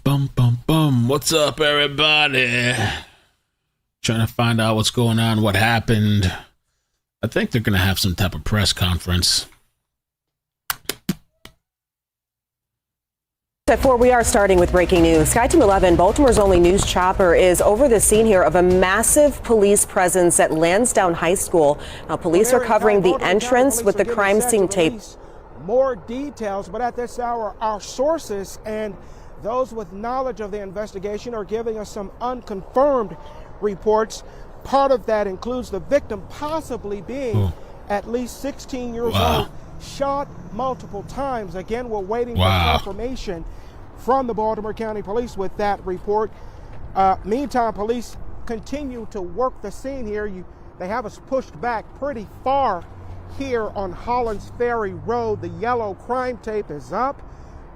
Bum, bum, bum. What's up, everybody? Trying to find out what's going on, what happened. I think they're going to have some type of press conference. At 4, we are starting with breaking news. Sky Team 11, Baltimore's only news chopper, is over the scene here of a massive police presence at Lansdowne High School. Now, police are covering the entrance with the crime scene tape. More details, but at this hour, our sources and those with knowledge of the investigation are giving us some unconfirmed reports. Part of that includes the victim possibly being at least 16 years old, shot multiple times. Again, we're waiting for confirmation from the Baltimore County Police with that report. Meantime, police continue to work the scene here. They have us pushed back pretty far here on Hollands Ferry Road. The yellow crime tape is up.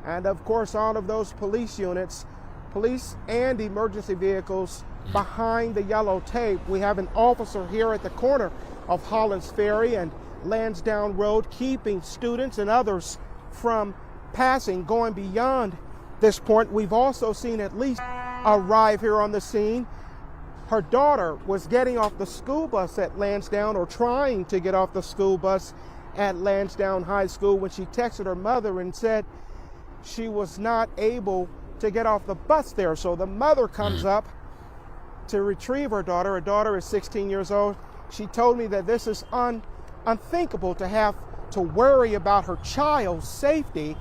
And of course, all of those police units, police and emergency vehicles behind the yellow tape. We have an officer here at the corner of Hollands Ferry and Lansdowne Road, keeping students and others from passing, going beyond this point. We've also seen at least arrive here on the scene. Her daughter was getting off the school bus at Lansdowne, or trying to get off the school bus at Lansdowne High School, when she texted her mother and said she was not able to get off the bus there. So the mother comes up to retrieve her daughter. Her daughter is 16 years old. She told me that this is unthinkable to have to worry about her child's safety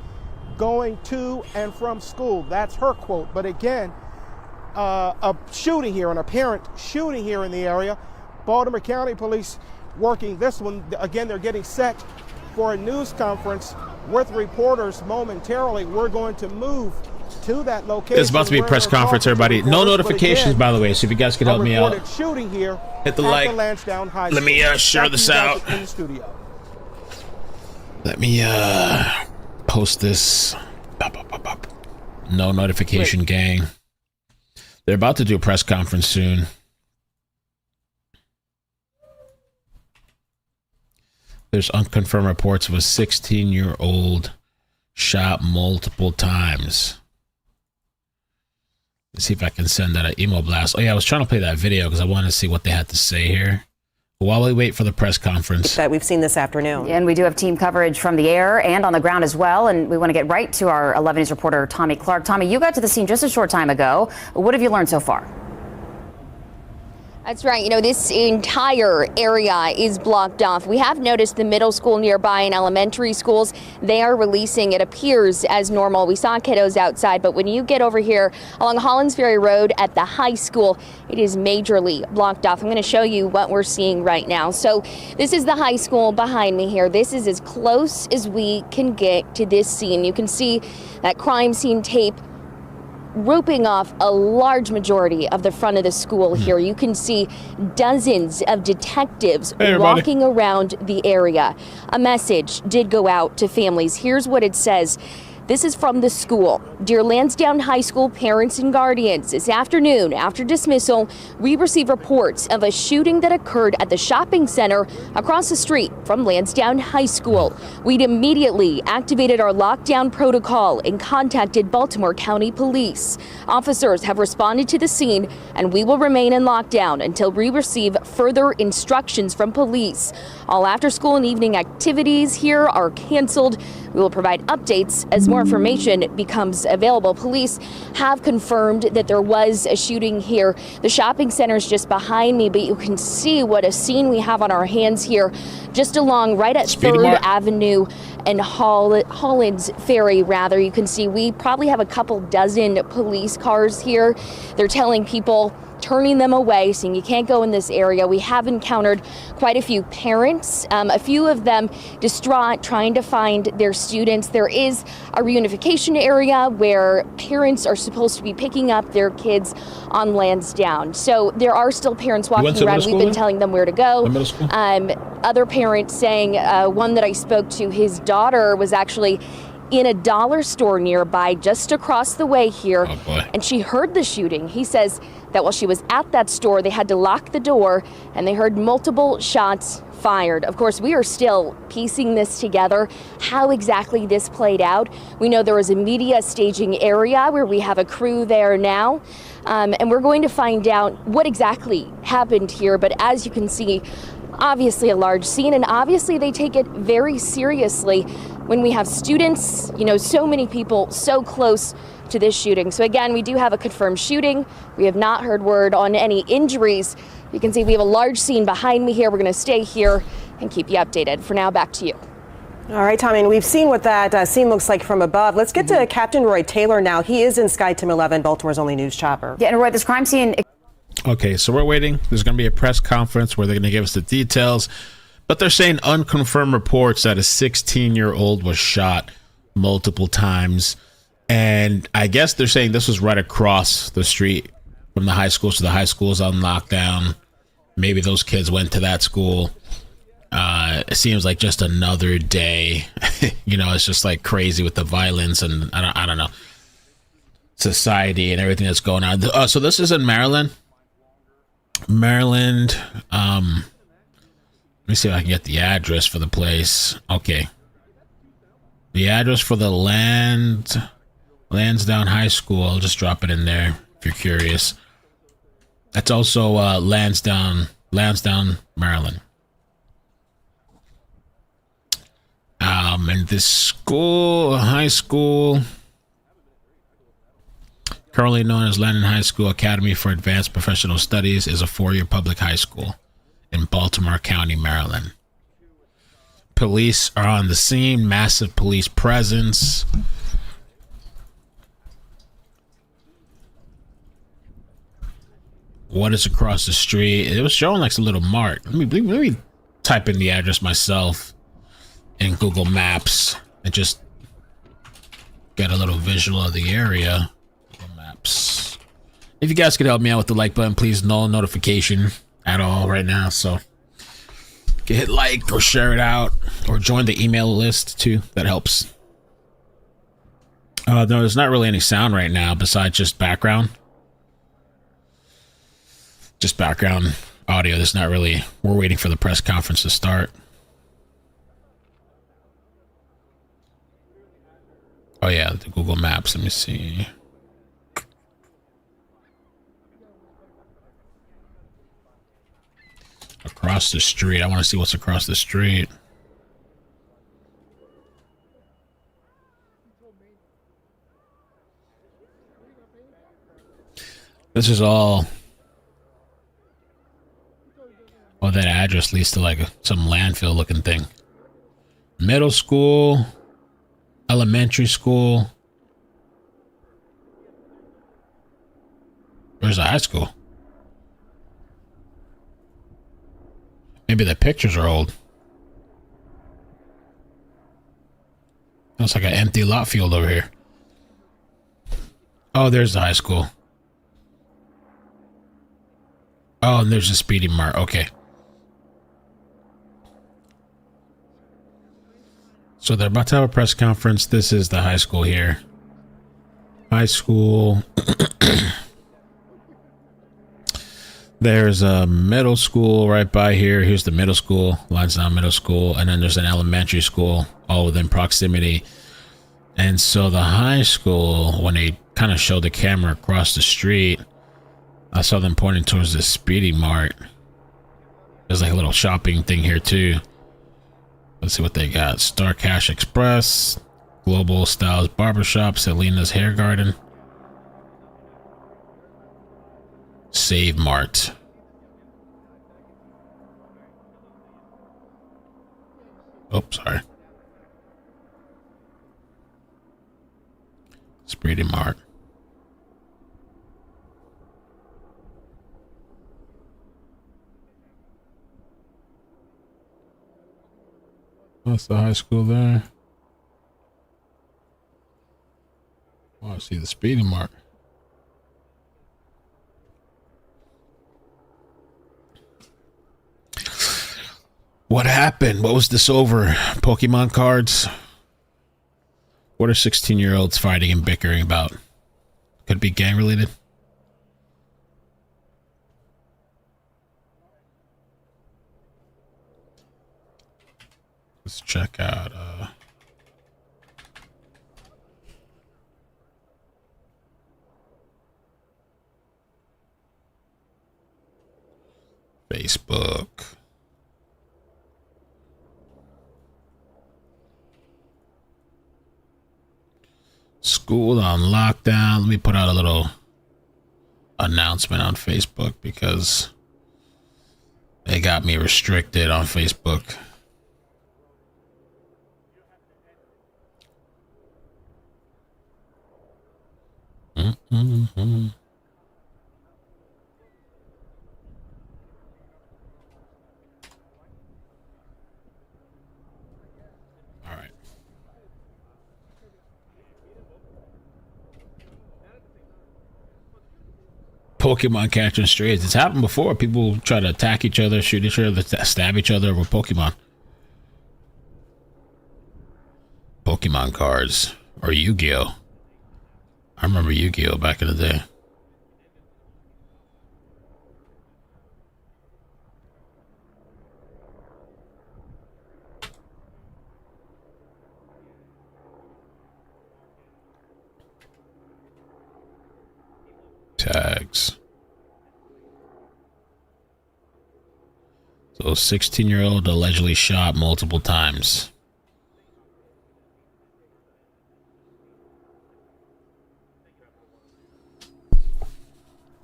going to and from school. That's her quote. But again, a shooting here, an apparent shooting here in the area. Baltimore County Police working this one. Again, they're getting set for a news conference with reporters momentarily. We're going to move to that location. It's about to be a press conference, everybody. No notifications, by the way, so if you guys could help me out, shooting here, hit the like. Let me share this out. Let me post this. No notification, gang. They're about to do a press conference soon. There's unconfirmed reports of a 16-year-old shot multiple times. Let's see if I can send that an email blast. Oh yeah, I was trying to play that video because I wanted to see what they had to say here while we wait for the press conference that we've seen this afternoon. And we do have team coverage from the air and on the ground as well. And we want to get right to our 11 News reporter, Tommy Clark. Tommy, you got to the scene just a short time ago. What have you learned so far? That's right. You know, this entire area is blocked off. We have noticed the middle school nearby and elementary schools, they are releasing, it appears, as normal. We saw kiddos outside, but when you get over here along Hollands Ferry Road at the high school, it is majorly blocked off. I'm going to show you what we're seeing right now. So this is the high school behind me here. This is as close as we can get to this scene. You can see that crime scene tape roping off a large majority of the front of the school here. You can see dozens of detectives walking around the area. A message did go out to families. Here's what it says. This is from the school. Dear Lansdowne High School parents and guardians, this afternoon after dismissal, we received reports of a shooting that occurred at the shopping center across the street from Lansdowne High School. We'd immediately activated our lockdown protocol and contacted Baltimore County Police. Officers have responded to the scene, and we will remain in lockdown until we receive further instructions from police. All after school and evening activities here are canceled. We will provide updates as more information becomes available. Police have confirmed that there was a shooting here. The shopping center is just behind me, but you can see what a scene we have on our hands here, just along right at 3rd Avenue and Hollands Ferry, rather. You can see we probably have a couple dozen police cars here. They're telling people, turning them away, saying you can't go in this area. We have encountered quite a few parents, a few of them distraught, trying to find their students. There is a reunification area where parents are supposed to be picking up their kids on Lansdowne. So there are still parents walking around. We've been telling them where to go. Other parents saying, one that I spoke to, his daughter was actually in a dollar store nearby just across the way here. Oh, boy. And she heard the shooting. He says that while she was at that store, they had to lock the door and they heard multiple shots fired. Of course, we are still piecing this together, how exactly this played out. We know there was a media staging area where we have a crew there now, and we're going to find out what exactly happened here. But as you can see, obviously a large scene, and obviously they take it very seriously when we have students, so many people so close to this shooting. So again, we do have a confirmed shooting. We have not heard word on any injuries. You can see we have a large scene behind me here. We're going to stay here and keep you updated. For now, back to you. All right, Tommy, and we've seen what that scene looks like from above. Let's get to Captain Roy Taylor now. He is in Sky Team 11, Baltimore's only news chopper. Yeah, and Roy, this crime scene. Okay, so we're waiting. There's going to be a press conference where they're going to give us the details. But they're saying unconfirmed reports that a 16-year-old was shot multiple times. And I guess they're saying this was right across the street from the high school. So the high school's on lockdown. Maybe those kids went to that school. It seems like just another day. It's just like crazy with the violence and I don't know, society and everything that's going on. So this is in Maryland. Let me see if I can get the address for the place. Okay. The address for the Lansdowne High School. I'll just drop it in there if you're curious. That's also Lansdowne, Maryland. And this high school, currently known as Lansdowne High School Academy for Advanced Professional Studies, is a 4-year public high school in Baltimore County, Maryland. Police are on the scene, massive police presence. What is across the street? It was showing like a little mark. Let me type in the address myself in Google Maps and just get a little visual of the area. Google Maps. If you guys could help me out with the like button, please. No notification at all right now, so hit like or share it out or join the email list too. That helps. No, there's not really any sound right now besides just background. Just background audio. There's not really. We're waiting for the press conference to start. Oh yeah, the Google Maps. Let me see. Across the street. I want to see what's across the street. This is all. Oh, that address leads to like some landfill looking thing. Middle school, elementary school. Where's the high school? Maybe the pictures are old. Looks like an empty lot field over here. Oh, there's the high school. Oh, and there's a speeding mark. Okay. So they're about to have a press conference. This is the high school here. High school. There's a middle school right by here. Here's the middle school, Lansdowne Middle School. And then there's an elementary school all within proximity. And so the high school, when they kind of showed the camera across the street, I saw them pointing towards the speeding mark. There's like a little shopping thing here too. Let's see what they got. Star Cash Express, Global Styles Barbershop, Selena's Hair Garden, Save Mart. Oh, sorry. Speedy Mart. That's the high school there. Oh, I see the speeding mark. What happened? What was this over? Pokemon cards? What are 16-year-olds fighting and bickering about? Could it be gang related? Let's check out Facebook. School on lockdown. Let me put out a little announcement on Facebook because they got me restricted on Facebook. Mm-hmm. All right. Pokemon catching strays. It's happened before. People try to attack each other, shoot each other, stab each other with Pokemon. Pokemon cards. Or Yu-Gi-Oh! I remember Yu-Gi-Oh! Back in the day. Tags. So 16-year-old allegedly shot multiple times.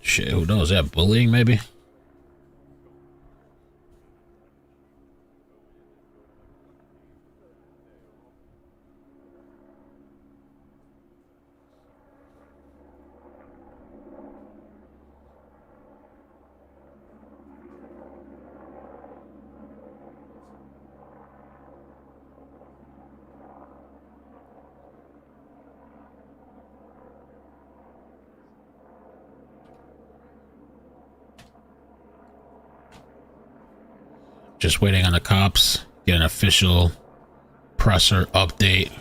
Shit, who knows? Is that bullying maybe? Just waiting on the cops. Get an official presser update.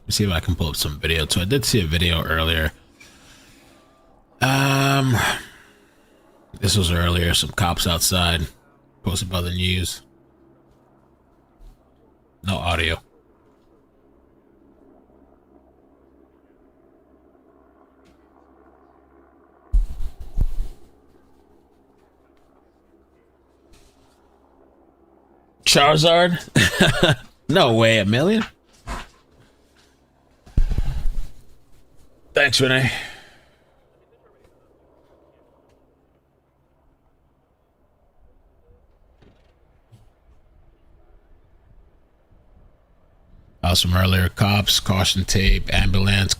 Let's see if I can pull up some video too. I did see a video earlier. This was earlier. Some cops outside, posted by the news. No audio. Charizard? No way, 1,000,000? Thanks, Renee. Some earlier cops, caution tape, ambulance.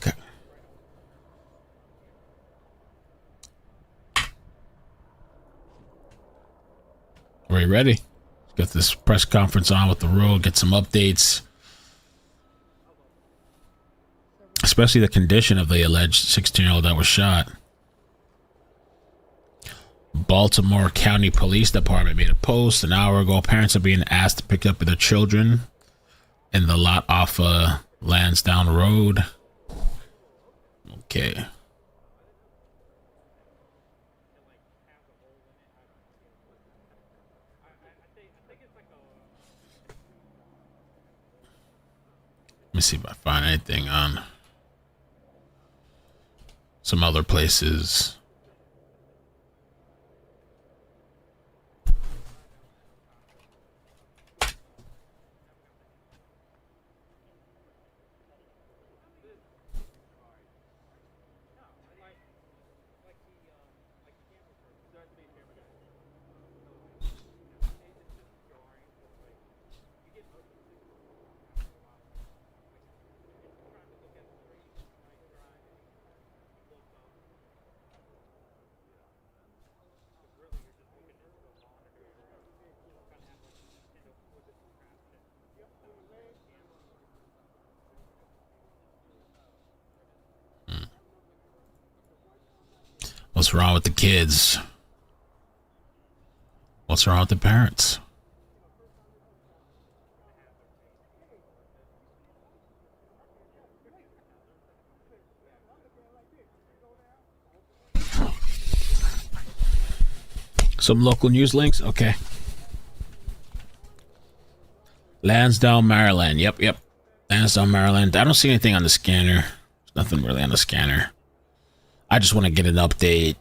Are you ready? Get this press conference on with the road, get some updates. Especially the condition of the alleged 16-year-old that was shot. Baltimore County Police Department made a post an hour ago. Parents are being asked to pick up their children in the lot off Lansdowne Road. Okay. Let me see if I find anything on some other places. What's wrong with the kids? What's wrong with the parents? Some local news links? Okay. Lansdowne, Maryland. Yep. Lansdowne, Maryland. I don't see anything on the scanner. There's nothing really on the scanner. I just want to get an update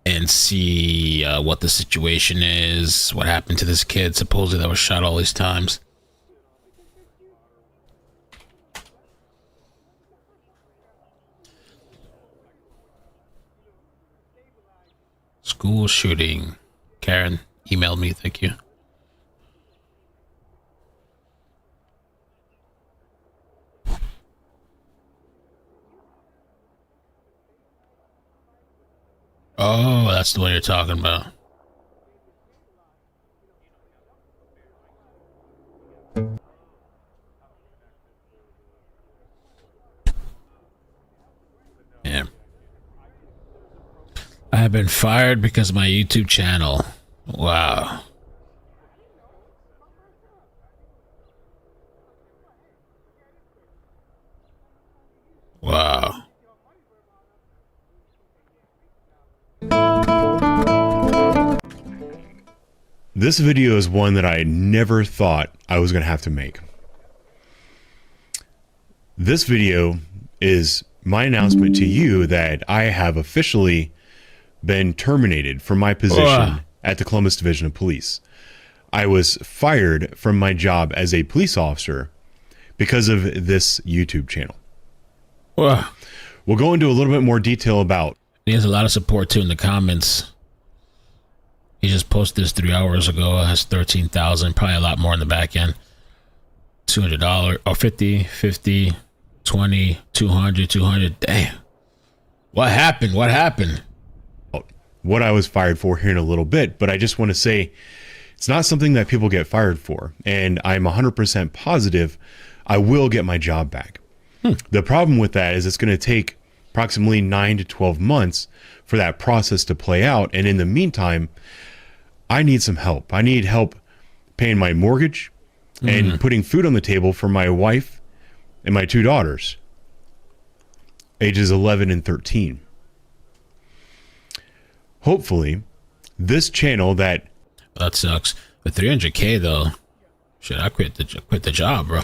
and see what the situation is, what happened to this kid supposedly that was shot all these times. School shooting. Karen emailed me, thank you. Oh, that's the one you're talking about. Yeah. I have been fired because of my YouTube channel. Wow. Wow. This video is one that I never thought I was going to have to make. This video is my announcement to you that I have officially been terminated from my position at the Columbus Division of Police. I was fired from my job as a police officer because of this YouTube channel. We'll go into a little bit more detail about. He has a lot of support too in the comments. He just posted this 3 hours ago. It has 13,000, probably a lot more in the back end. $200 or 50, 20, 200, 200. Damn. What happened? What happened? What I was fired for here in a little bit, but I just want to say it's not something that people get fired for, and I'm 100% positive I will get my job back. The problem with that is it's going to take approximately 9 to 12 months for that process to play out, and in the meantime, I need some help. I need help paying my mortgage and putting food on the table for my wife and my 2 daughters, ages 11 and 13. Hopefully, this channel that sucks. But 300K though, shit, I quit the job, bro.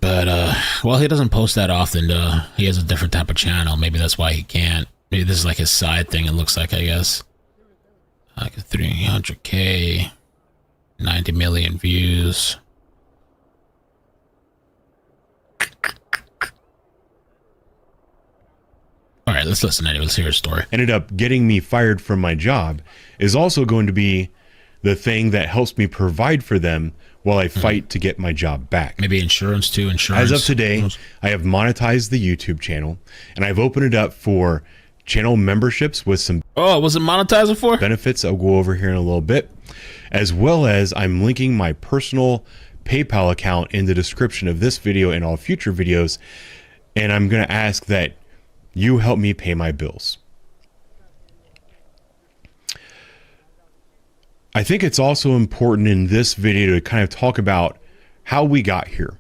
But well, he doesn't post that often. He has a different type of channel. Maybe that's why he can't. Maybe this is like his side thing. It looks like, I guess, like 300K, 90 million views. All right, let's listen anyway. Let's hear his story. ended up getting me fired from my job is also going to be the thing that helps me provide for them while I fight to get my job back. Maybe insurance too. Insurance. As of today, I have monetized the YouTube channel, and I've opened it up for channel memberships with some was it monetizing for benefits I'll go over here in a little bit, as well as I'm linking my personal PayPal account in the description of this video and all future videos, and I'm going to ask that you help me pay my bills. I think it's also important in this video to kind of talk about how we got here,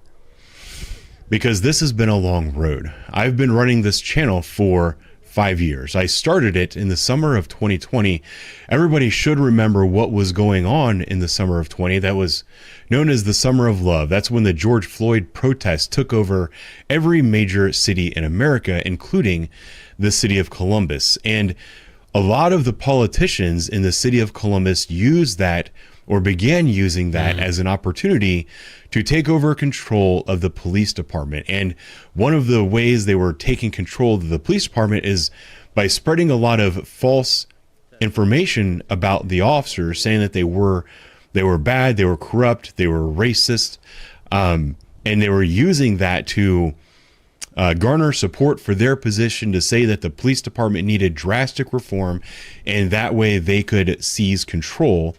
because this has been a long road. I've been running this channel for 5 years. I started it in the summer of 2020. Everybody should remember what was going on in the summer of 20. That was known as the Summer of Love. That's when the George Floyd protests took over every major city in America, including the city of Columbus. And a lot of the politicians in the city of Columbus used that, or began using that, as an opportunity to take over control of the police department. And one of the ways they were taking control of the police department is by spreading a lot of false information about the officers, saying that they were bad, they were corrupt, they were racist, and they were using that to garner support for their position, to say that the police department needed drastic reform, and that way they could seize control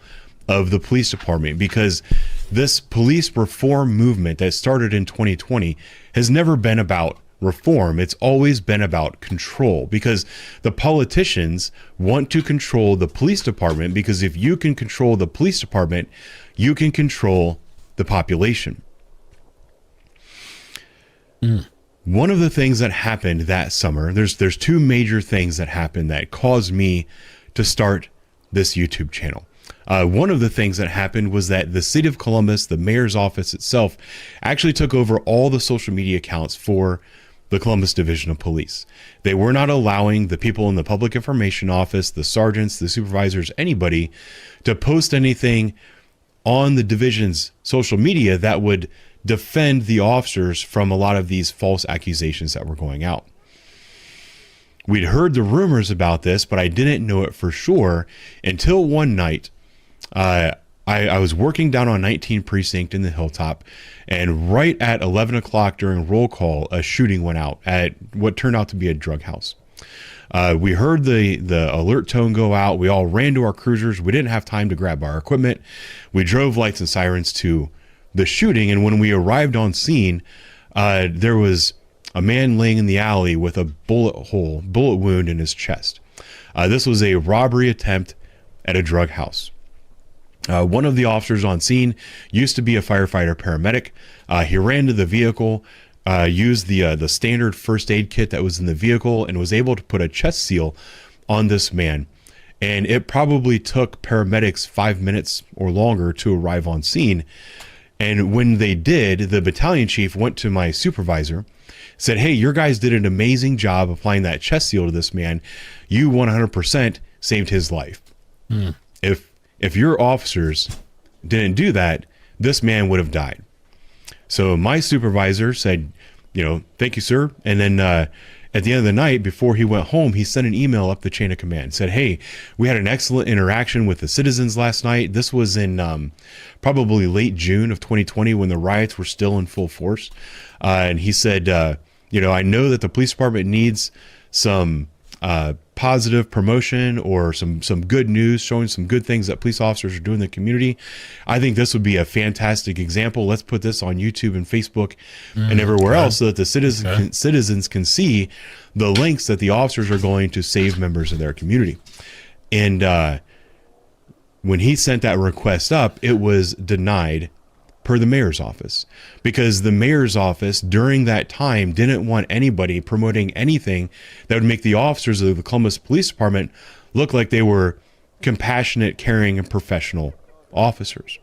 of the police department. Because this police reform movement that started in 2020 has never been about reform. It's always been about control, because the politicians want to control the police department, because if you can control the police department, you can control the population. One of the things that happened that summer, there's two major things that happened that caused me to start this YouTube channel. One of the things that happened was that the city of Columbus, the mayor's office itself, actually took over all the social media accounts for the Columbus Division of Police. They were not allowing the people in the public information office, the sergeants, the supervisors, anybody to post anything on the division's social media that would defend the officers from a lot of these false accusations that were going out. We'd heard the rumors about this, but I didn't know it for sure until one night. I was working down on 19 Precinct in the Hilltop, and right at 11 o'clock during roll call, a shooting went out at what turned out to be a drug house. We heard the alert tone go out. We all ran to our cruisers. We didn't have time to grab our equipment. We drove lights and sirens to the shooting, and when we arrived on scene, there was a man laying in the alley with a bullet wound in his chest. This was a robbery attempt at a drug house. One of the officers on scene used to be a firefighter paramedic. He ran to the vehicle, used the standard first aid kit that was in the vehicle, and was able to put a chest seal on this man. And it probably took paramedics 5 minutes or longer to arrive on scene. And when they did, the battalion chief went to my supervisor, said, "Hey, your guys did an amazing job applying that chest seal to this man. You 100% saved his life. If your officers didn't do that, this man would have died." So my supervisor said, "Thank you, sir." And then at the end of the night, before he went home, he sent an email up the chain of command, said, "Hey, we had an excellent interaction with the citizens last night." This was in probably late June of 2020, when the riots were still in full force. And he said, "I know that the police department needs some positive promotion or some good news, showing some good things that police officers are doing in the community. I think this would be a fantastic example. Let's put this on YouTube and Facebook and everywhere else, so that the citizens can see the lengths that the officers are going to save members of their community." And when he sent that request up, it was denied per the mayor's office, because the mayor's office during that time didn't want anybody promoting anything that would make the officers of the Columbus Police Department look like they were compassionate, caring, and professional officers.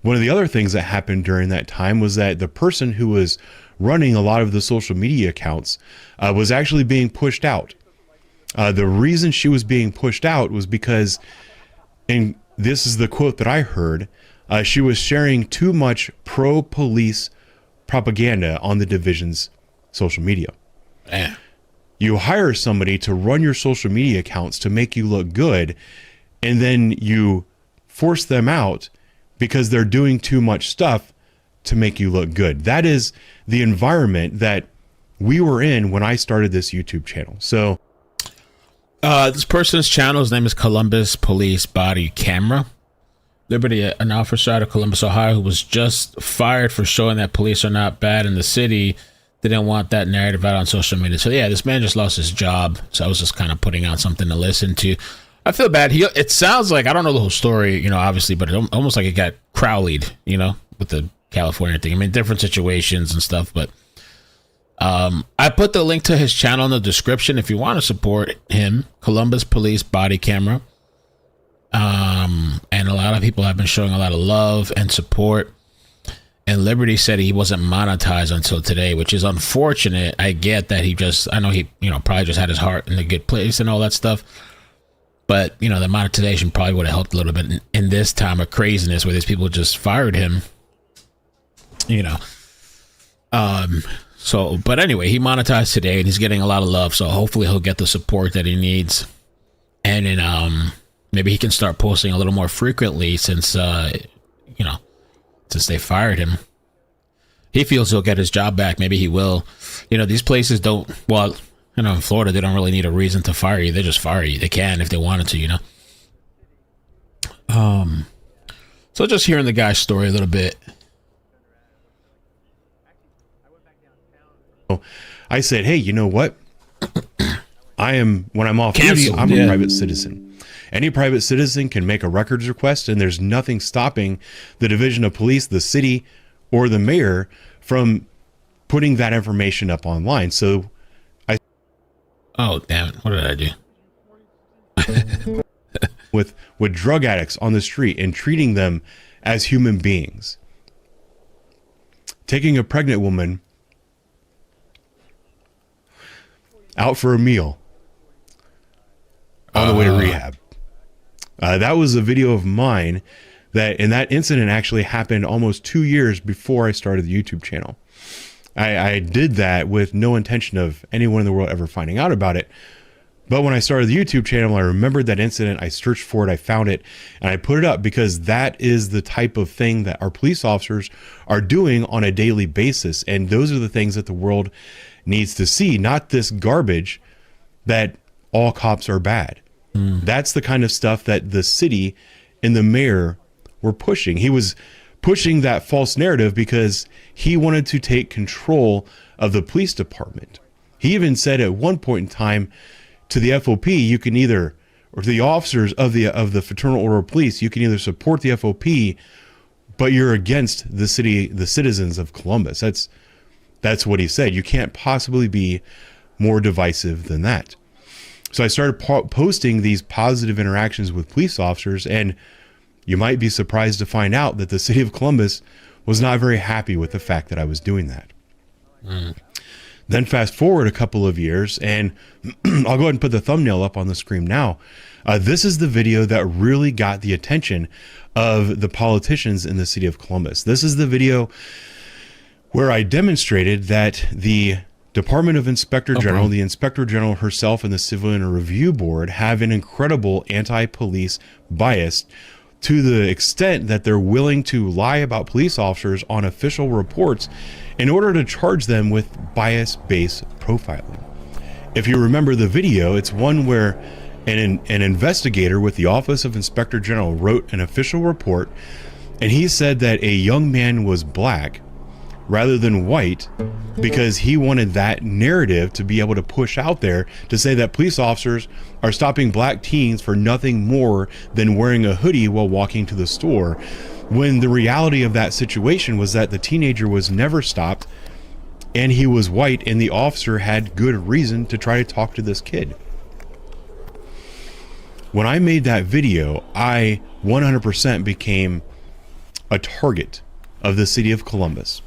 One of the other things that happened during that time was that the person who was running a lot of the social media accounts was actually being pushed out. The reason she was being pushed out was because, and this is the quote that I heard, she was sharing too much pro-police propaganda on the division's social media. Man. You hire somebody to run your social media accounts to make you look good, and then you force them out because they're doing too much stuff to make you look good. That is the environment that we were in when I started this YouTube channel. So this person's channel's name is Columbus Police Body Camera. Liberty, an officer out of Columbus, Ohio, who was just fired for showing that police are not bad in the city, didn't want that narrative out on social media. So yeah, this man just lost his job. So I was just kind of putting out something to listen to. I feel bad. It sounds like, I don't know the whole story, obviously, but it almost like it got Crowleyed, with the California thing. I mean, different situations and stuff, but I put the link to his channel in the description if you want to support him, Columbus Police Body Camera. And a lot of people have been showing a lot of love and support. And Liberty said he wasn't monetized until today, which is unfortunate. I get that I know he, probably just had his heart in a good place and all that stuff. But, the monetization probably would have helped a little bit in this time of craziness where these people just fired him, So, but anyway, he monetized today and he's getting a lot of love. So hopefully he'll get the support that he needs. And then, maybe he can start posting a little more frequently since, since they fired him. He feels he'll get his job back. Maybe he will. These places don't, in Florida, they don't really need a reason to fire you. They just fire you. They can if they wanted to, So just hearing the guy's story a little bit. I said, hey, you know what? When I'm off duty, Canceled, I'm yeah. a private citizen. Any private citizen can make a records request, and there's nothing stopping the division of police, the city, or the mayor from putting that information up online. So Oh, damn it. What did I do? with drug addicts on the street and treating them as human beings. Taking a pregnant woman out for a meal on the way to rehab. That was a video of mine and that incident actually happened almost 2 years before I started the YouTube channel. I did that with no intention of anyone in the world ever finding out about it. But when I started the YouTube channel, I remembered that incident. I searched for it, I found it, and I put it up because that is the type of thing that our police officers are doing on a daily basis. And those are the things that the world needs to see, not this garbage that all cops are bad. That's the kind of stuff that the city and the mayor were pushing. He was pushing that false narrative because he wanted to take control of the police department. He even said at one point in time to the FOP, you can either, or to the officers of the Fraternal Order of Police, you can either support the FOP, but you're against the citizens of Columbus. That's what he said. You can't possibly be more divisive than that. So I started posting these positive interactions with police officers, and you might be surprised to find out that the city of Columbus was not very happy with the fact that I was doing that. Then fast forward a couple of years, and I'll go ahead and put the thumbnail up on the screen now. This is the video that really got the attention of the politicians in the city of Columbus. This is the video where I demonstrated that the Department of Inspector General, the Inspector General herself, and the Civilian Review Board have an incredible anti-police bias to the extent that they're willing to lie about police officers on official reports in order to charge them with bias-based profiling. If you remember the video, it's one where an investigator with the Office of Inspector General wrote an official report, and he said that a young man was black rather than white because he wanted that narrative to be able to push out there to say that police officers are stopping black teens for nothing more than wearing a hoodie while walking to the store, when the reality of that situation was that the teenager was never stopped and he was white, and the officer had good reason to try to talk to this kid. When I made that video, I 100% became a target of the city of Columbus.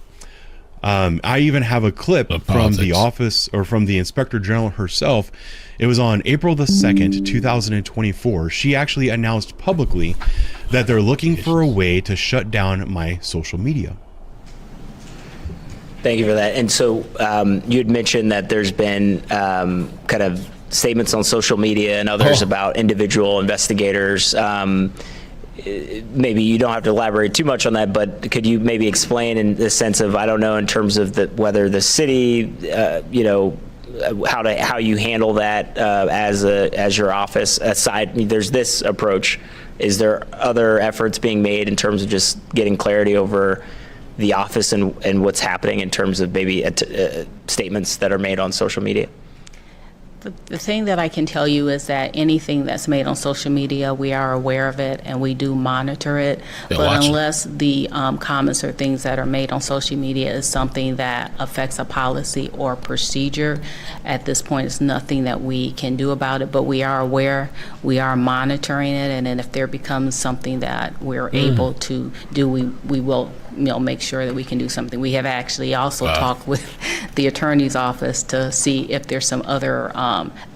I even have a clip from the office, or from the Inspector General herself. It was on April the 2nd, 2024. She actually announced publicly that they're looking for a way to shut down my social media. Thank you for that. And so you had mentioned that there's been kind of statements on social media and others about individual investigators. Maybe you don't have to elaborate too much on that, but could you maybe explain in the sense of, I don't know, in terms of whether the city, how you handle that as your office aside? I mean, there's this approach. Is there other efforts being made in terms of just getting clarity over the office and what's happening in terms of maybe statements that are made on social media? The thing that I can tell you is that anything that's made on social media, we are aware of it and we do monitor it. But unless the comments or things that are made on social media is something that affects a policy or procedure, at this point, it's nothing that we can do about it. But we are aware, we are monitoring it, and then if there becomes something that we're able to do, we will make sure that we can do something. We have actually also talked with the attorney's office to see if there's some other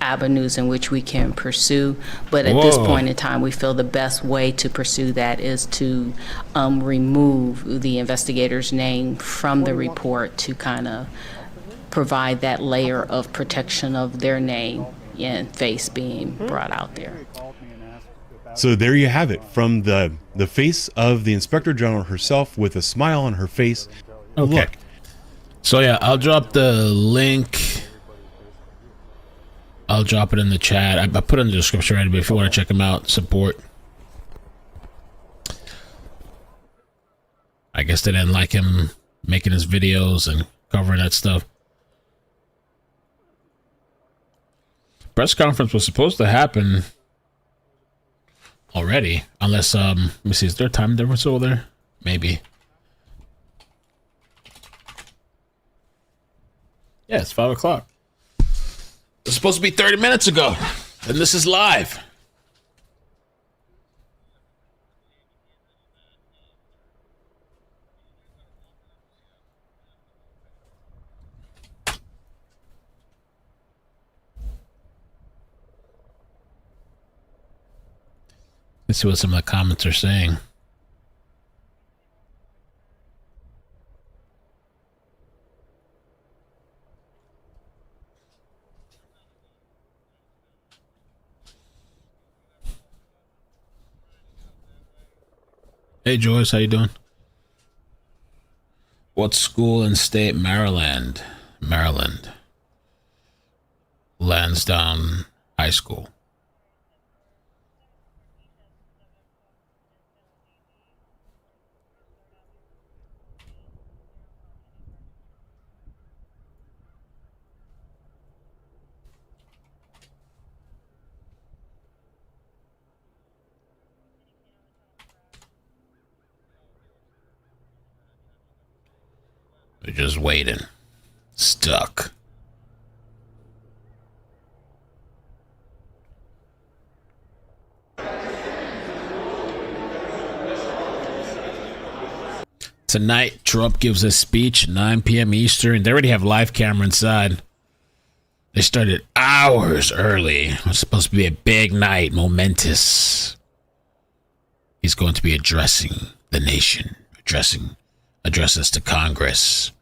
avenues in which we can pursue. But at this point in time, we feel the best way to pursue that is to remove the investigator's name from the report to kind of provide that layer of protection of their name and face being brought out there. So there you have it, from the face of the Inspector General herself with a smile on her face. Okay. Look. So yeah, I'll drop the link. I'll drop it in the chat. I put it in the description already, but if you want to check them out, support. I guess they didn't like him making his videos and covering that stuff. Press conference was supposed to happen already, unless let me see, is there a time difference over there? Maybe. Yeah, it's 5 o'clock. It's supposed to be 30 minutes ago, and this is live. Let's see what some of the comments are saying. Hey Joyce, how you doing? What school in state? Maryland. Maryland. Lansdowne High School. They're just waiting. Stuck. Tonight, Trump gives a speech, 9 p.m. Eastern. They already have live camera inside. They started hours early. It was supposed to be a big night, momentous. He's going to be addressing the nation, addresses to Congress.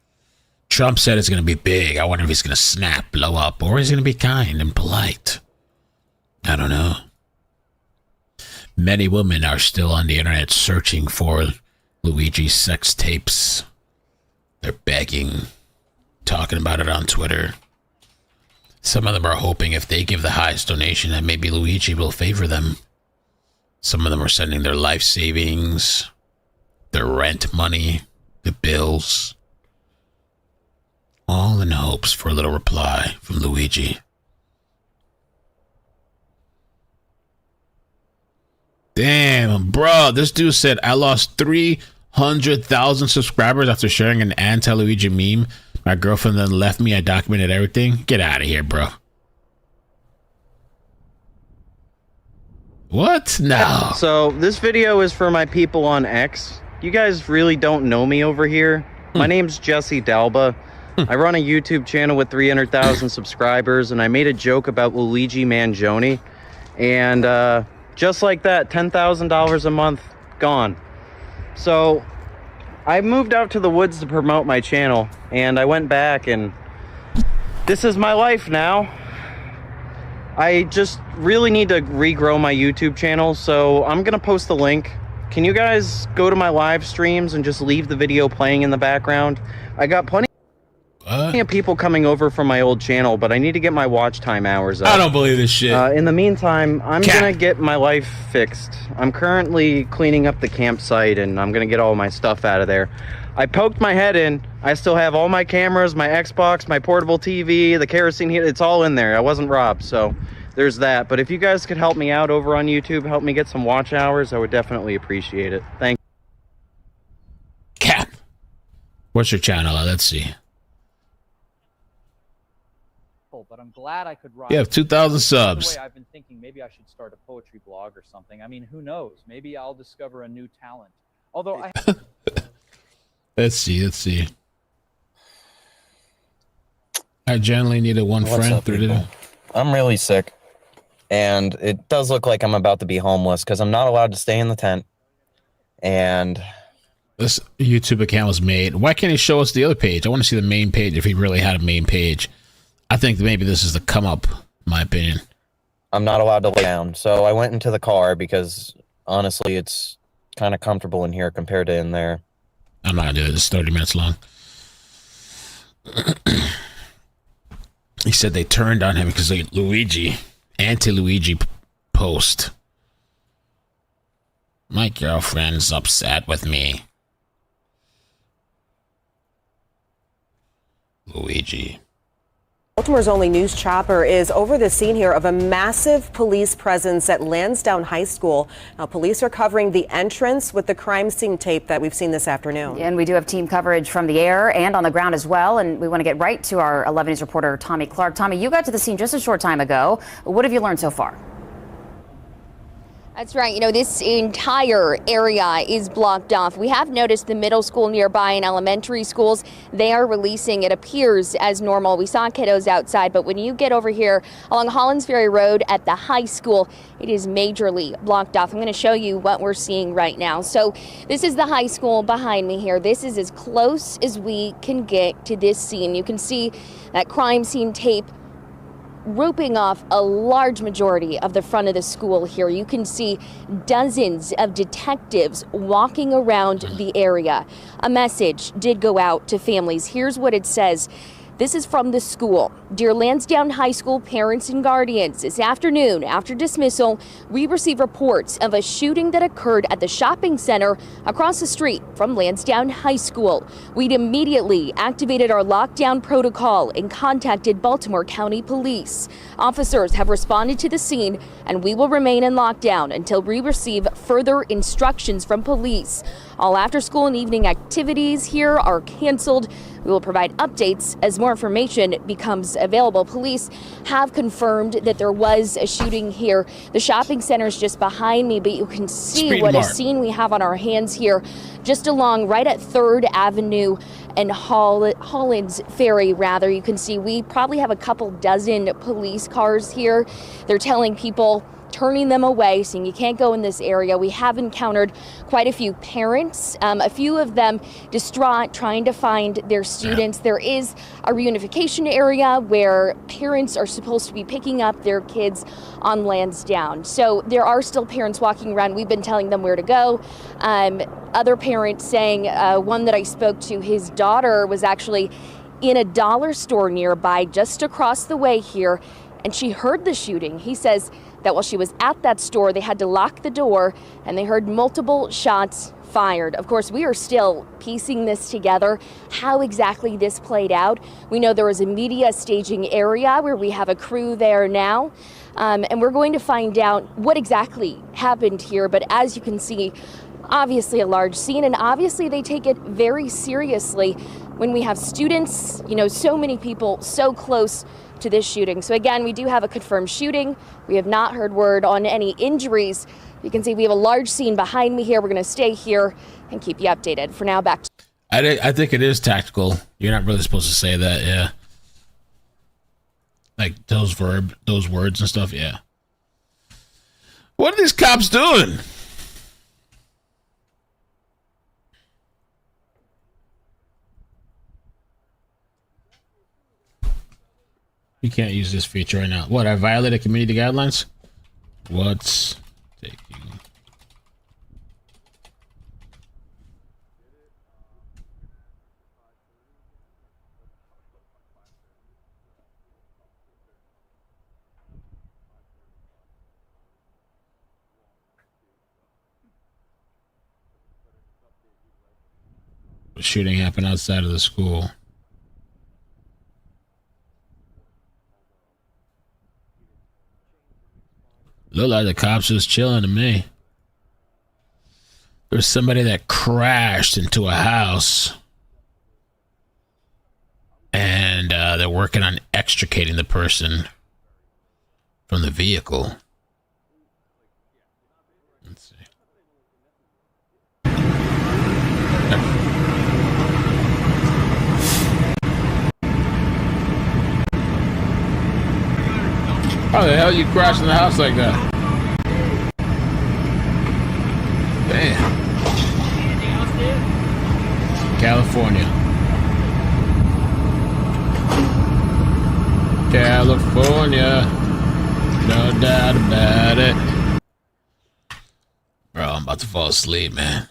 Trump said it's going to be big. I wonder if he's going to snap, blow up, or he's going to be kind and polite. I don't know. Many women are still on the internet searching for Luigi's sex tapes. They're begging, talking about it on Twitter. Some of them are hoping if they give the highest donation that maybe Luigi will favor them. Some of them are sending their life savings, their rent money, the bills, all in hopes for a little reply from Luigi. Damn, bro, this dude said I lost 300,000 subscribers after sharing an anti-Luigi meme. My girlfriend then left me. I documented everything. Get out of here, bro. What? No. So this video is for my people on X. You guys really don't know me over here. My name's Jesse Dalba. I run a YouTube channel with 300,000 subscribers, and I made a joke about Luigi Mangione. And just like that, $10,000 a month gone. So I moved out to the woods to promote my channel, and I went back, and this is my life now. I just really need to regrow my YouTube channel, so I'm gonna post the link. Can you guys go to my live streams and just leave the video playing in the background? I got plenty of people coming over from my old channel, but I need to get my watch time hours up. I don't believe this shit. In the meantime, I'm gonna get my life fixed. I'm currently cleaning up the campsite, and I'm gonna get all my stuff out of there. I poked my head in. I still have all my cameras, my Xbox, my portable TV, the kerosene heater. It's all in there. I wasn't robbed, so there's that. But if you guys could help me out over on YouTube, help me get some watch hours, I would definitely appreciate it. Thank you. Cap. What's your channel? Let's see. But I'm glad I could rock. You have 2,000 subs. By the way, I've been thinking maybe I should start a poetry blog or something. I mean, who knows? Maybe I'll discover a new talent. Although I Let's see. I generally needed one friend. Up, I'm really sick, and it does look like I'm about to be homeless because I'm not allowed to stay in the tent. And this YouTube account was made. Why can't he show us the other page? I want to see the main page if he really had a main page. I think maybe this is the come up, in my opinion. I'm not allowed to lay down, so I went into the car because honestly, it's kind of comfortable in here compared to in there. I'm not gonna do it. It's 30 minutes long. He said they turned on him because of Luigi, anti-Luigi post. My girlfriend's upset with me. Luigi. Baltimore's only news chopper is over the scene here of a massive police presence at Lansdowne High School. Now, police are covering the entrance with the crime scene tape that we've seen this afternoon. And we do have team coverage from the air and on the ground as well. And we want to get right to our 11 News reporter, Tommy Clark. Tommy, you got to the scene just a short time ago. What have you learned so far? That's right. You know, this entire area is blocked off. We have noticed the middle school nearby and elementary schools, they are releasing, it appears, as normal. We saw kiddos outside, but when you get over here along Hollands Ferry Road at the high school, it is majorly blocked off. I'm going to show you what we're seeing right now. So this is the high school behind me here. This is as close as we can get to this scene. You can see that crime scene tape roping off a large majority of the front of the school here. You can see dozens of detectives walking around the area. A message did go out to families. Here's what it says. This is from the school. Dear Lansdowne High School parents and guardians, this afternoon after dismissal, we received reports of a shooting that occurred at the shopping center across the street from Lansdowne High School. We'd immediately activated our lockdown protocol and contacted Baltimore County Police. Officers have responded to the scene and we will remain in lockdown until we receive further instructions from police. All after school and evening activities here are canceled. We will provide updates as more information becomes available. Police have confirmed that there was a shooting here. The shopping center is just behind me, but you can see what a scene we have on our hands here, just along right at 3rd Avenue and Hollands Ferry, rather. You can see we probably have a couple dozen police cars here. They're telling people, turning them away, saying you can't go in this area. We have encountered quite a few parents, a few of them distraught, trying to find their students. There is a reunification area where parents are supposed to be picking up their kids on Lansdowne. So there are still parents walking around. We've been telling them where to go. Other parents saying, one that I spoke to, his daughter was actually in a dollar store nearby just across the way here, and she heard the shooting. He says that while she was at that store, they had to lock the door and they heard multiple shots fired. Of course, we are still piecing this together, how exactly this played out. We know there was a media staging area where we have a crew there now, and we're going to find out what exactly happened here. But as you can see, obviously a large scene, and obviously they take it very seriously when we have students, you know, so many people so close to this shooting. So again, we do have a confirmed shooting. We have not heard word on any injuries. You can see we have a large scene behind me here. We're going to stay here and keep you updated. For now, back to... I think it is tactical. You're not really supposed to say that, yeah. Like those words and stuff, yeah. What are these cops doing? You can't use this feature right now. What, I violated community guidelines? What's taking? The shooting happened outside of the school. Look like the cops was chilling to me. There's somebody that crashed into a house. And they're working on extricating the person from the vehicle. Let's see. How the hell you crashed in the house like that? Damn. California. California. No doubt about it. Bro, I'm about to fall asleep, man.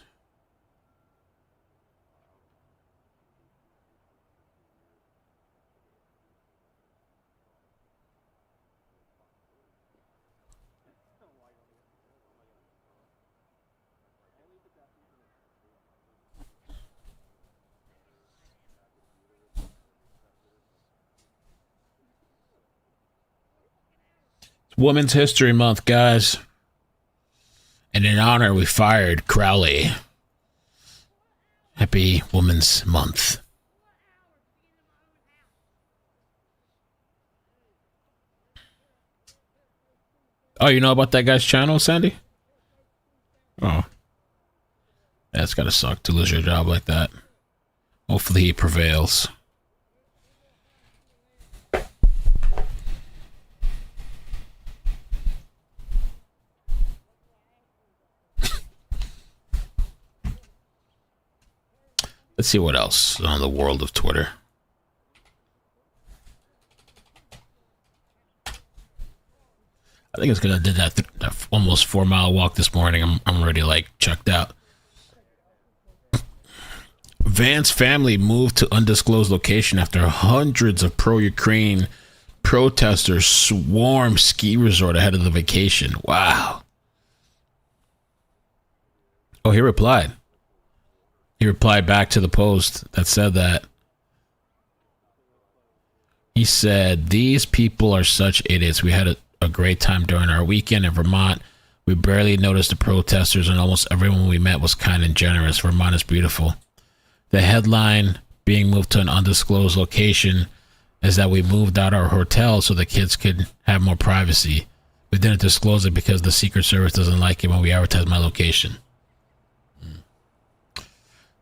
Women's History Month, guys. And in honor, we fired Crowley. Happy Women's Month. Oh, you know about that guy's channel, Sandy? Oh. That's gotta suck to lose your job like that. Hopefully he prevails. Let's see what else on the world of Twitter. I think it's because I did that almost 4-mile walk this morning. I'm already like checked out. Vance family moved to undisclosed location after hundreds of pro-Ukraine protesters swarm ski resort ahead of the vacation. Wow. Oh, he replied. He replied back to the post that said that. He said, "These people are such idiots. We had a great time during our weekend in Vermont. We barely noticed the protesters, and almost everyone we met was kind and generous. Vermont is beautiful." The headline being moved to an undisclosed location is that we moved out our hotel so the kids could have more privacy. We didn't disclose it because the Secret Service doesn't like it when we advertise my location.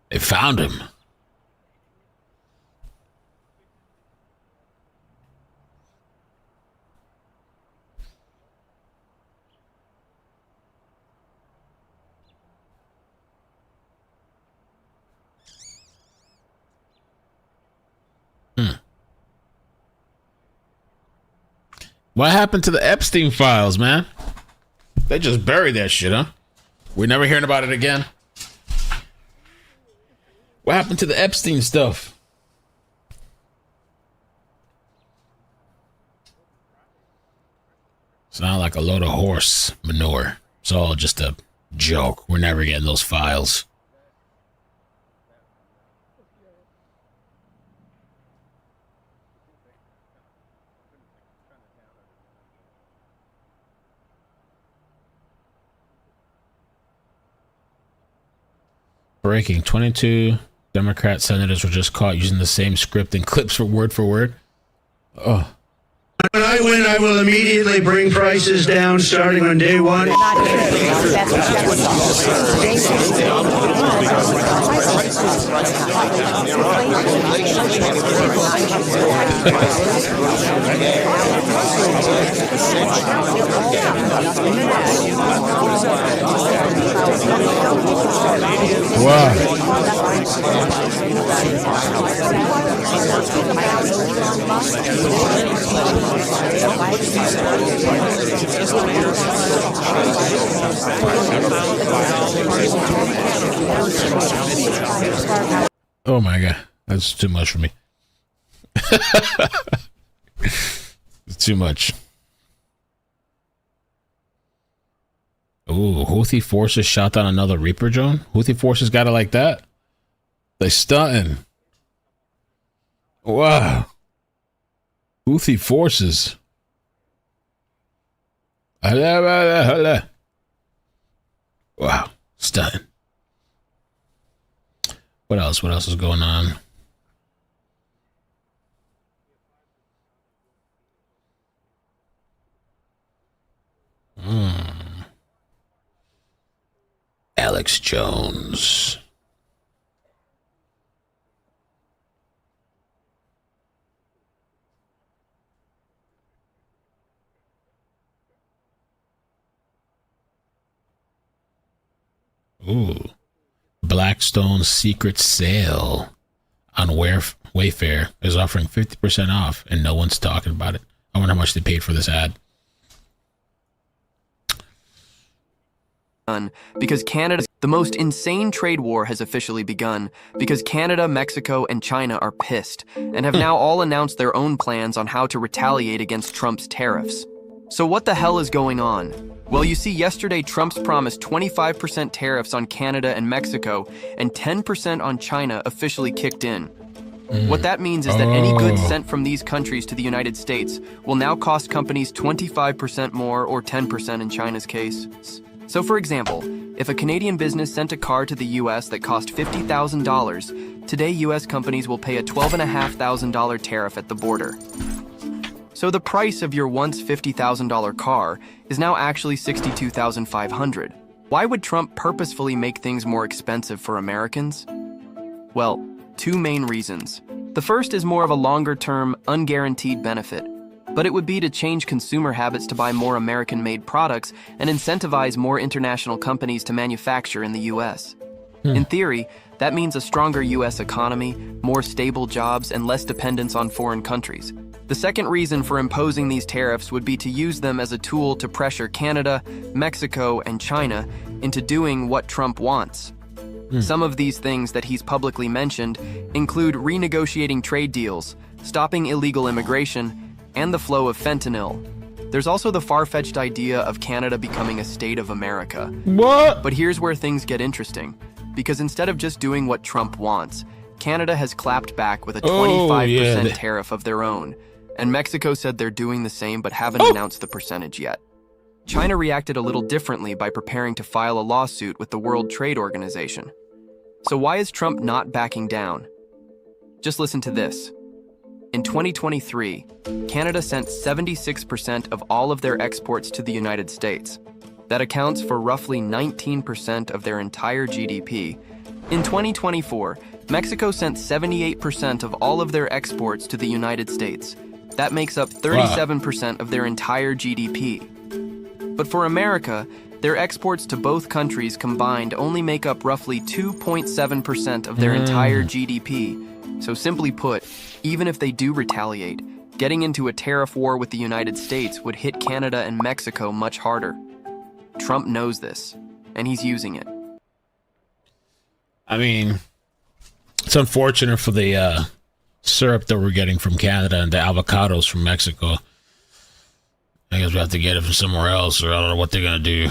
They found him. What happened to the Epstein files, man? They just buried that shit, huh? We're never hearing about it again. What happened to the Epstein stuff? Sound like a load of horse manure. It's all just a joke. We're never getting those files. Breaking: 22 Democrat senators were just caught using the same script and clips for word. Oh. When I win, I will immediately bring prices down starting on day one. Wow. Oh my god, that's too much for me. It's too much. Ooh, Houthi forces shot down another Reaper drone? Houthi forces got it like that? They stunting. Wow. Houthi forces. Wow, stunning. What else? What else is going on? Alex Jones. Ooh. Blackstone's secret sale on Wayfair is offering 50% off, and no one's talking about it. I wonder how much they paid for this ad. Because the most insane trade war has officially begun because Canada, Mexico, and China are pissed and have now all announced their own plans on how to retaliate against Trump's tariffs. So what the hell is going on? Well, you see, yesterday Trump's promised 25% tariffs on Canada and Mexico and 10% on China officially kicked in. What that means is that any goods sent from these countries to the United States will now cost companies 25% more, or 10% in China's case. So for example, if a Canadian business sent a car to the US that cost $50,000, today US companies will pay a $12,500 tariff at the border. So the price of your once $50,000 car is now actually $62,500. Why would Trump purposefully make things more expensive for Americans? Well, two main reasons. The first is more of a longer-term, unguaranteed benefit, but it would be to change consumer habits to buy more American-made products and incentivize more international companies to manufacture in the US. In theory, that means a stronger US economy, more stable jobs, and less dependence on foreign countries. The second reason for imposing these tariffs would be to use them as a tool to pressure Canada, Mexico, and China into doing what Trump wants. Some of these things that he's publicly mentioned include renegotiating trade deals, stopping illegal immigration, and the flow of fentanyl. There's also the far-fetched idea of Canada becoming a state of America. What? But here's where things get interesting, because instead of just doing what Trump wants, Canada has clapped back with a 25% tariff of their own, and Mexico said they're doing the same but haven't announced the percentage yet. China reacted a little differently by preparing to file a lawsuit with the World Trade Organization. So why is Trump not backing down? Just listen to this. In 2023, Canada sent 76% of all of their exports to the United States. That accounts for roughly 19% of their entire GDP. In 2024, Mexico sent 78% of all of their exports to the United States. That makes up 37% of their entire GDP. But for America, their exports to both countries combined only make up roughly 2.7% of their entire GDP. So simply put, even if they do retaliate, getting into a tariff war with the United States would hit Canada and Mexico much harder. Trump knows this, and he's using it. I mean, it's unfortunate for the syrup that we're getting from Canada and the avocados from Mexico. I guess we have to get it from somewhere else, or I don't know what they're going to do.